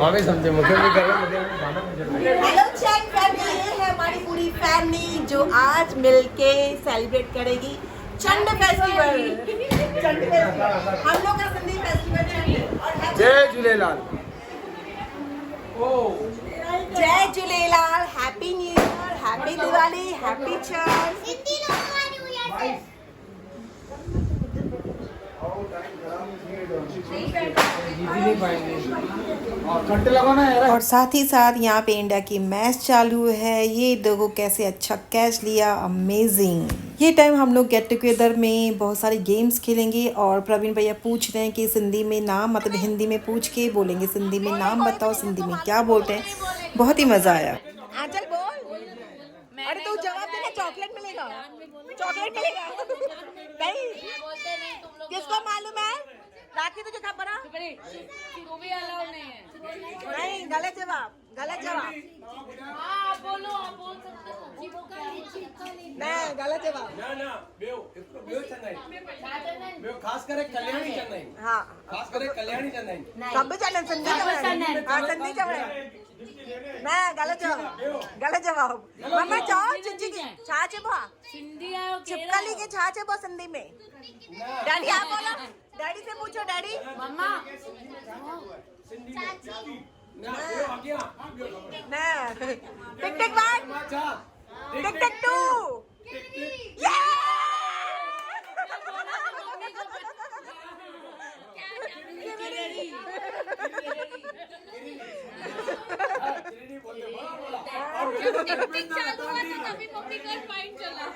मामी समझे मुझे भी कर रहे मुझे गाना हेलो चैन फैमिली, ये है हमारी पूरी फैमिली जो आज मिलके सेलिब्रेट करेगी चंड फेस्टिवल। चंड फेस्टिवल हम लोग का सिंधी फेस्टिवल चंड। और जय झूलेलाल। जय Jhulelal, happy new year, happy Diwali, happy Chand. और साथ ही साथ यहाँ पे इंडिया की मैच चालू है। ये देखो कैसे अच्छा कैच लिया, अमेजिंग। ये टाइम हम लोग गेट टुगेदर में बहुत सारे गेम्स खेलेंगे और प्रवीण भैया पूछ रहे हैं कि सिंधी में नाम, मतलब हिंदी में पूछ के बोलेंगे सिंधी में नाम बताओ, सिंधी में क्या बोलते हैं। बहुत ही मजा आया। आंचल बोल, अरे तू जवाब देना, चॉकलेट मिलेगा, चॉकलेट मिलेगा। नहीं किसको मालूम है? राखी तुझे खबर है? वो भी अलाउ नहीं है। नहीं, गलत जवाब, गलत जवाब। आप बोलो, आप बोल सकते हो। नहीं, गलत जवाब। ना ना बेओ इसको बेओ चंदाई बेओ खास करे कल्याणी चंदाई। हाँ, खास करे कल्याणी चंदाई सब चैनल संधि चवण। हाँ, संधि चवण। मैं गलत जवाब, गलत जवाब। मम्मा चाओ चिंची की छा चबा सिंधी आयो चिपकली के छा चबा सिंधी में। डैडी आप बोलो, डैडी से पूछो। डैडी मम्मा ना बेओ आ गया ना टिक टिक वन, अच्छा टिक टिक टू। ये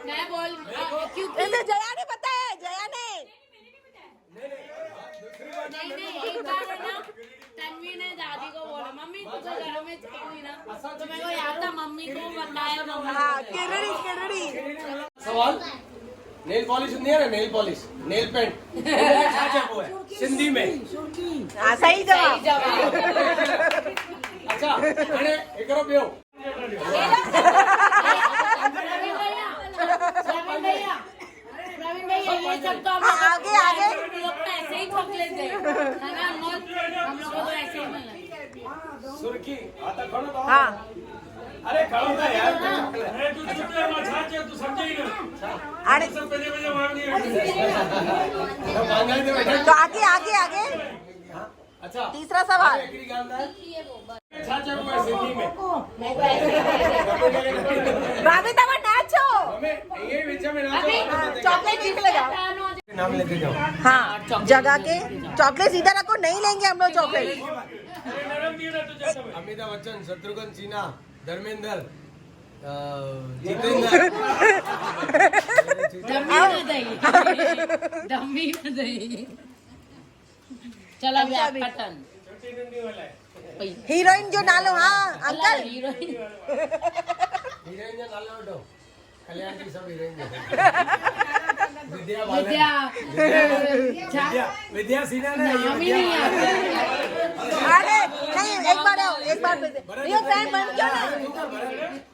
मैं बोल क्यों इसे जया ने पता है, जया ने। नहीं एक बार है ना, तन्वी ने दादी को बोला मम्मी तुझे घर में हुई ना, तो मेरे को याद था मम्मी को बताया मम्मी। हाँ, किरड़ी किरड़ी। सवाल नेल पॉलिश नहीं है ना, नेल पॉलिश नेल पेंट वो है सिंधी में। हाँ, सही जवाब। अच्छा अरे एकरो बेओ प्रवीण भैया ये सब तो हम आगे आगे लोग को ऐसे ही चॉकलेट दे है ना, हम लोग को तो ऐसे ही मिला। सुर्खी आता खड़ो तो हाँ। अरे खड़ो था यार चॉकलेट अरे तू चुप रह, मैं छा के तू समझे ही ना। अरे सब पहले मुझे मांगनी है। तो मांगने दे बेटा। तो आगे आगे आगे अच्छा तीसरा सवाल। एकरी गाल है छा छा वो सिंधी में भाभी तब नाचो। हमें यही बीच में ना जो चॉकलेट जीत लेगा। नाम लेके जाओ। हाँ, जगह के चॉकलेट सीधा रखो, नहीं लेंगे हम लोग चॉकलेट। नरम दिए ना तुझे सब। अमिताभ बच्चन, शत्रुघ्न सिन्हा, धर्मेंद्र, जितेंद्र। दमी न दही चलो अभी आपका टर्न। छोटी डंडी वाला है। हीरोइन जो नालो, हाँ अंकल। हीरोइन हीरोइन जो नालो उठो कल्याण की सब हीरोइन विद्या बालन। विद्या सिन्हा ने नाम ही नहीं आता। अरे नहीं, एक बार आओ, एक बार ये फैन बन क्यों ना?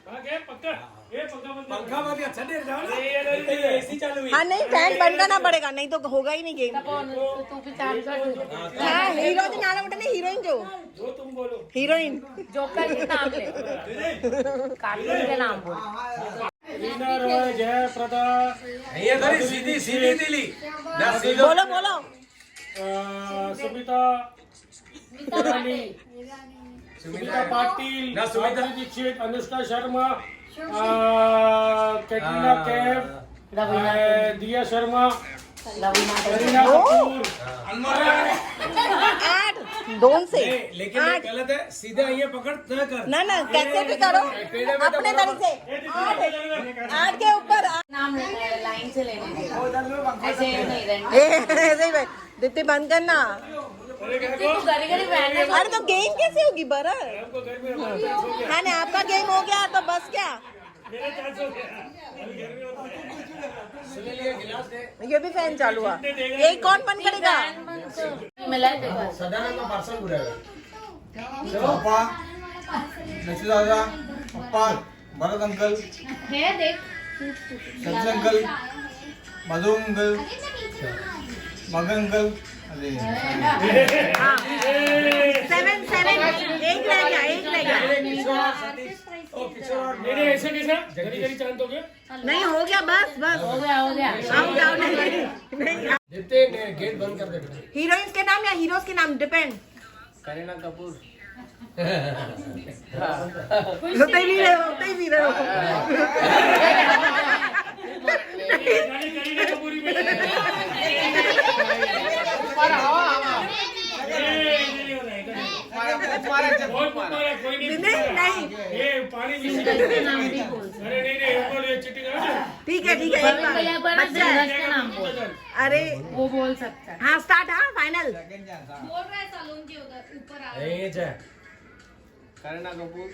हाँ क्या पक्का? ये पक्का बंद। पंखा में अच्छा देर जाओ ना। ये एसी चालू हुई। हाँ नहीं, फैन बंद करना पड़ेगा, नहीं तो होगा ही नहीं गेम। तू भी चालू कर। हाँ, हीरो जो नाला उठा नहीं, हीरोइन जो जो तुम बोलो। हीरोइन। जोकर के नाम ले, कार्टून के नाम बोल। विनर है जयप्रदा। ये थोड़ी सीधी सीधी दिली ना सीधो। बोलो बोलो। सुमिता ईरानी, सुमिता पाटिल, ना सुमिता माधुरी दीक्षित, अनुष्का शर्मा, कैटरीना कैफ, दिया शर्मा, करीना कपूर, आठ दोन से लेकिन ये गलत है, सीधा ये पकड़ न कर। ना ना, कैसे भी करो अपने तरीके से। आठ के ऊपर नाम लाइन से लेने दे, ऐसे नहीं रहना। ऐसे ही भाई, दीप्ति बंद करना। तू गरी गरी बैठने को अरे तो गेम कैसे होगी बरर? हाँ ना, आपका गेम हो गया तो बस क्या, मेरा चांस हो गया। सुनील ये गिलास दे। ये भी फैन चालू हुआ। एक कौन बंद करेगा? मिला देगा। सदानंद का पार्सल बुलाएगा। पप्पा, नशू दादा, पप्पा, भरत अंकल, है देख सचिन अंकल, मधु अंकल, मगन अंकल, अरे सेवन सेवन, एक रह गया, एक रह गया। नहीं ऐसे कैसे घड़ी घड़ी चांद हो गया नहीं हो गया, बस बस हो गया आउट आउट नहीं देते गेट बंद कर दे बेटा। हीरोइंस के नाम या हीरोज के नाम डिपेंड करीना कपूर। होते ही नहीं रहे, होते ही नहीं रहे। करीना कपूर ही मिले कोई नहीं नहीं ये पानी भी अरे नहीं ऊपर ये चिटिंग है ठीक है एक भैया बार पर बच जाए। सूरज का नाम बोल, अरे वो बोल सकता है। हाँ स्टार्ट, हाँ फाइनल। बोल रहा है सलून के उधर ऊपर आ करीना कपूर,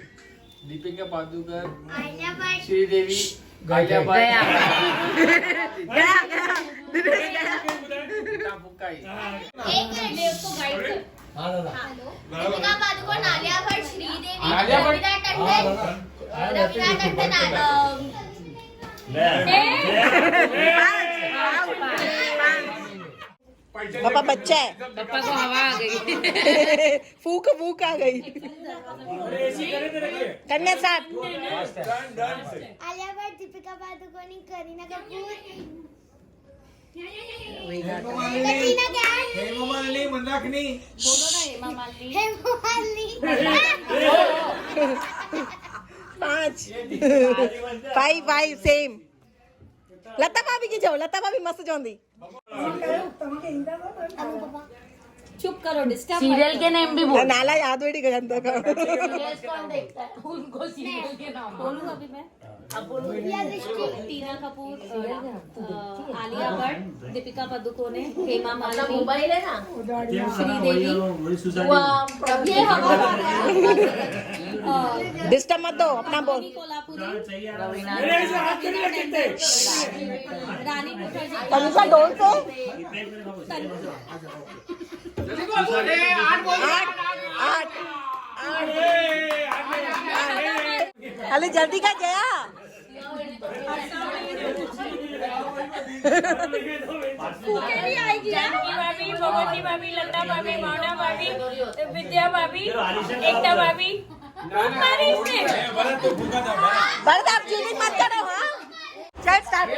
दीपिका पादुकोण, आलिया भट्ट, श्रीदेवी, गालिया गया गया गया गीता पुकाई। एक मिनट दे उसको गाइड कर। हाँ दादा। हेलो, दीपिका पादुकोण, आलिया भट्ट, श्रीदेवी, आलिया भट्ट। रवीना टंडन, रवीना टंडन, पापा बच्चा है, पापा को हवा आ गई। फूक फूक आ गई। करने साथ आलिया भट्ट, दीपिका पादुकोण, करीना कपूर, कटरीना कैफ, हेमा मालिनी, मंदाकिनी, बोलो ना हेमा मालिनी। हेमा मालिनी, 5 5 सेम। लता भाभी की जाओ, लता भाभी मस्त जाऊंगी। चुप करो, डिस्टर्ब। सीरियल के नेम भी बोल। नाला याद वेड़ी गया अंदर का। कौन देखता है उनको सीरियल के नाम? बोलूं अभी मैं? अब बोलो। प्रिया दृष्टि, टीना कपूर, आलिया भट्ट, दीपिका पादुकोण, हेमा मालिनी, मोबाइल है ना, श्रीदेवी, ये हमारा डिस्टर्ब मत दो, अपना बोल। कोल्हापुरी, मेरे ऐसे हाथ नहीं लग सकते रानी मुखर्जी, तनिषा डोल से 8 अरे जल्दी का जया। जानकी भाभी, भगवती भाभी, लता भाभी, मौना भाभी, विद्या भाभी, एकता भाभी, मारी इसने। बस आप चीटिंग मत करो। हाँ चल स्टार्ट।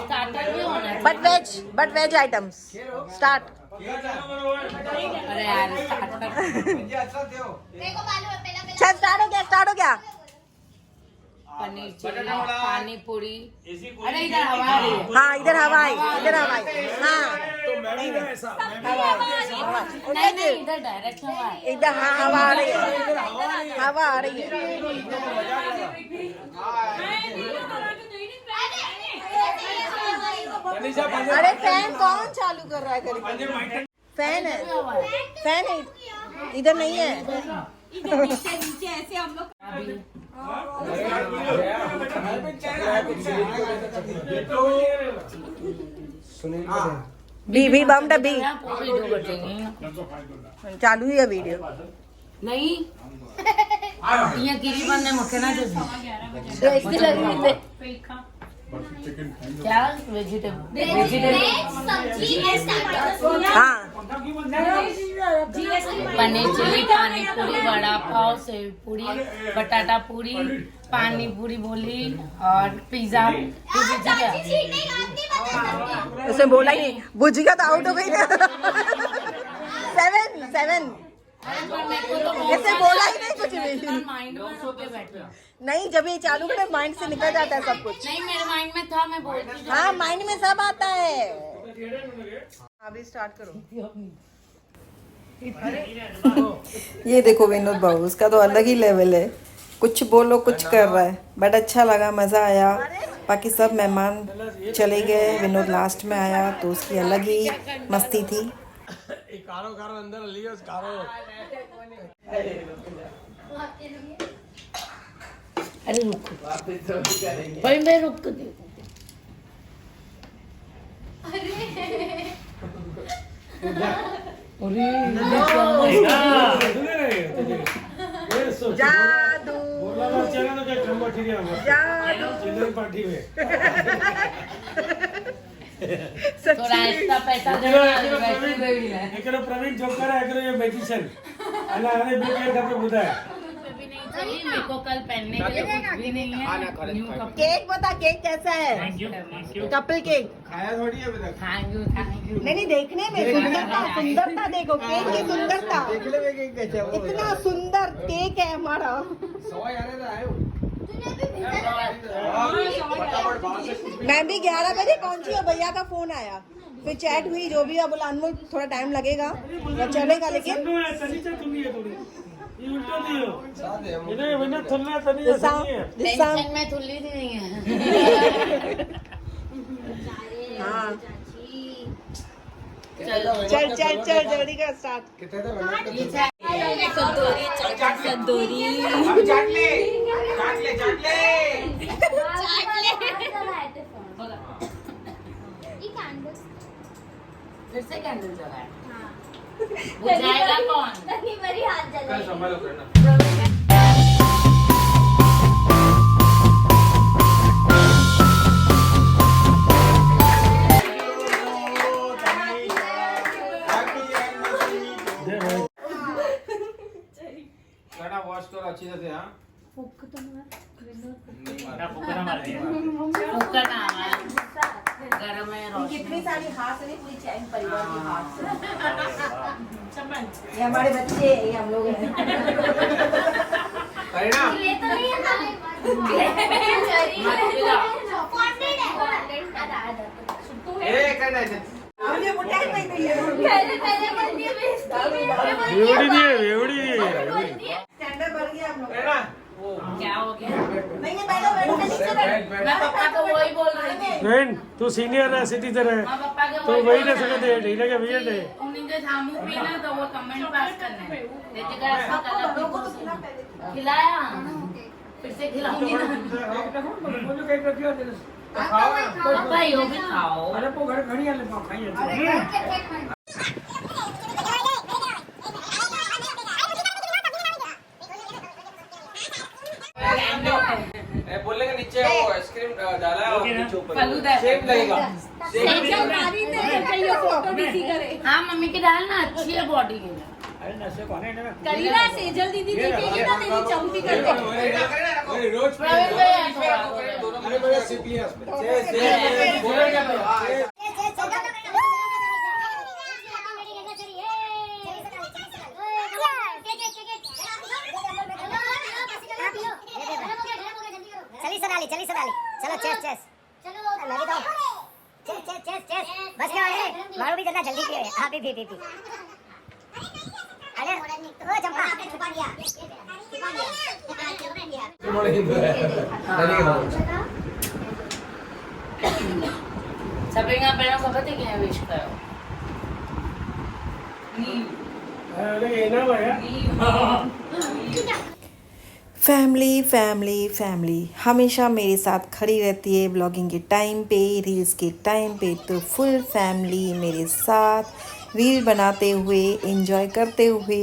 स्टार्टर भी होना है। But veg items start. अरे यार स्टार्टर। मेरे को मालूम है पहला चल स्टार्ट हो गया। पनीर चिल्ली, पानी पूरी। अरे इधर हवा आ रही है। हाँ इधर हवाई, हाँ नहीं इधर डायरेक्ट हवा है। इधर हाँ हवा आ रही है, हवा आ रही है। अरे फैन कौन चालू कर रहा है? फैन है, इधर नहीं है। नीचे ऐसे हम लोग बी बम डबी वीडियो करेंगे। चालू ही है वीडियो। नहीं यहाँ गिरी बनने मुख्य ना जो इसकी लगी थी क्या वेजिटेबल सब्जी हाँ पनीर चिल्ली, पानी पूरी, वड़ा पाव, सेव पूरी, बटाटा पूरी, पानी पूरी बोली और पिज्जा। उसने बोला ही नहीं, भुजिया तो आउट हो गई ना। 7 ऐसे बोला ही नहीं कुछ भी। माइंड में होके बैठे। नहीं जब ये चालू करे माइंड से निकल जाता है सब कुछ। नहीं मेरे माइंड में था, मैं बोलती थी। हाँ माइंड में सब आता है। अभी स्टार्ट करो। ये देखो विनोद बाबू, उसका तो अलग ही लेवल है। कुछ बोलो कुछ कर रहा है, बट अच्छा लगा, मज़ा आया। बाकी सब मेहमान चले गए, विनोद लास्ट में आया तो उसकी अलग ही मस्ती थी। कारो अंदर लियो कारो। अरे रुको भाई, मैं रुक दी। जादू पार्टी में थोड़ा एक्स्ट्रा पैसा देना बैटरी बेबी है एकरो प्रवीण जोकर है, एकरो ये मैजिशियन अला आने बिल्कुल डबल बुदा है। मेरे को कल पहनने के लिए कुछ भी नहीं है न्यू कपड़े। केक बता, केक कैसा है? Thank you couple cake. खाया थोड़ी है अभी तक। थैंक यू नहीं देखने में सुंदरता, सुंदरता देखो, केक की सुंदरता। देखने में केक कैसे है वो? इतना सुंदर केक है हमारा। सवाई आने तो आए हो। मैं भी 11 बजे पहुंची और भैया का फोन आया, फिर चैट हुई, जो भी है, बोला अनमोल थोड़ा टाइम लगेगा वो चलेगा, लेकिन संडू है तनी से तुमी है थोड़ी ये उल्टा दियो साथ है हम लोग। इन्हें वना थन्ना तनी है सही है। टेंशन में थुल्ली थी नहीं है हाँ चल चल चल चल जल्दी कर स्टार्ट। कितने थे बना के? संदूरी चाट संदूरी अब चाट ले, चाट ले, चाट ले। फिर से कैंडल जलाए बुझाएगा कौन मेरी हाथ जला कल संभालो करना। कड़ा वॉश करो अच्छी से हाँ। ना फुकना मार दिया उसका नाम है गरम है रोशनी कितनी सारी हाथ से नहीं, पूरी चैन परिवार की हाथ से। ये हमारे बच्चे, ये हम लोग हैं। करीना ले तो नहीं है ना ए करना है। मुझे उठाई नहीं गई है। पहले बंदी वेवड़ी दी है, वेवड़ी स्टैंडर्ड बढ़ गया हम लोग। करीना क्या हो गया नहीं नहीं, बैठो बैठो, नीचे बैठो। मैं पापा को वही बोल रही थी फ्रेंड तू सीनियर है, सिटीजन है, मैं पापा के तो वही ना सकते हैं, ढीले के भैया थे। उन्हें थामू पीना तो वो कमेंट पास करना है देखिए का ऐसा लोगों को करना सुना पहले। खिलाया फिर से खिलाऊंगी ना पापा यो भी खाओ अरे वो घर घड़ी वाले पाव खाइए। बोलने के नीचे वो आइसक्रीम डाला है और नीचे ऊपर फलूदा शेप लगेगा। हाँ मम्मी की दाल ना अच्छी है बॉडी के लिए अरे नशे कौन है ना करीना सेजल दीदी देखेगी ना तेरी चौकी कर दे रोज प्रवीण भैया दोनों अरे मेरा सिप लिया उसमें बोलो क्या चली सदाली चलो चेस चेस मैं भी तो चेस चेस चेस चेस बस करो मारो भी जल्दी जल्दी पियो हां पी अरे ओ चंपा छुपा दिया सभी का पहले खबर थी कि विश करो अरे ये ना भैया फैमिली फैमिली फैमिली हमेशा मेरे साथ खड़ी रहती है ब्लॉगिंग के टाइम पे, रील्स के टाइम पे, तो फुल फैमिली मेरे साथ रील बनाते हुए एंजॉय करते हुए।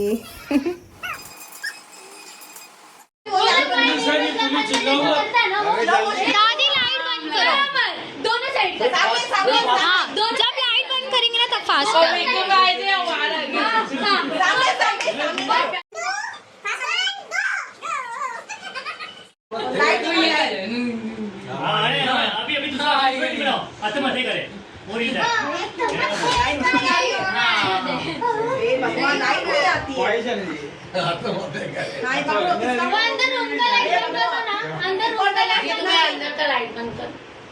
दादी लाइट बंद करो दोनों साइड से हाँ दोनों जब लाइट बंद करेंगे ना तब फास्ट अरे अभी अभी दूसरा वीडियो बनाओ आते मत करे और इधर भगवान लाइट हो जाती है। अंदर रूम का लाइट बंद करो ना अंदर रूम का लाइट बंद करो अंदर का लाइट बंद कर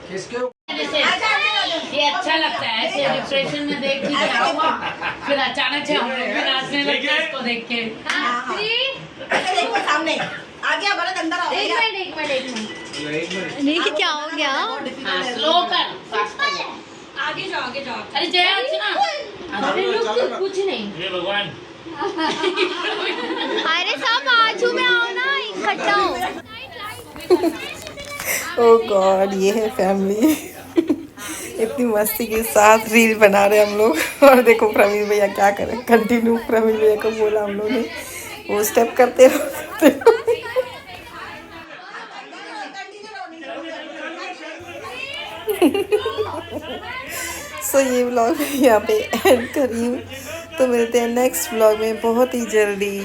किसके ये अच्छा लगता है ऐसे डिप्रेशन में देख के क्या हुआ फिर अचानक से हम लोग भी नाचने लगते हैं इसको देख के देखो सामने आ गया भरत, अंदर आओ। एक मिनट नहीं क्या हो गया स्लो कर फास्ट कर आगे जाओ अरे जय अर्चना अरे रुक कुछ नहीं हे भगवान अरे सब बाजू में आओ ना इकट्ठा हो ओह गॉड, ये है फैमिली। इतनी मस्ती के साथ रील बना रहे हम लोग। और देखो प्रवीण भैया क्या करें, कंटिन्यू प्रवीण भैया को बोला हम लोग ने, वो स्टेप करते रहो। सो ये व्लॉग मैं यहाँ पे एंड कर रही हूँ। तो मिलते हैं नेक्स्ट व्लॉग में बहुत ही जल्दी।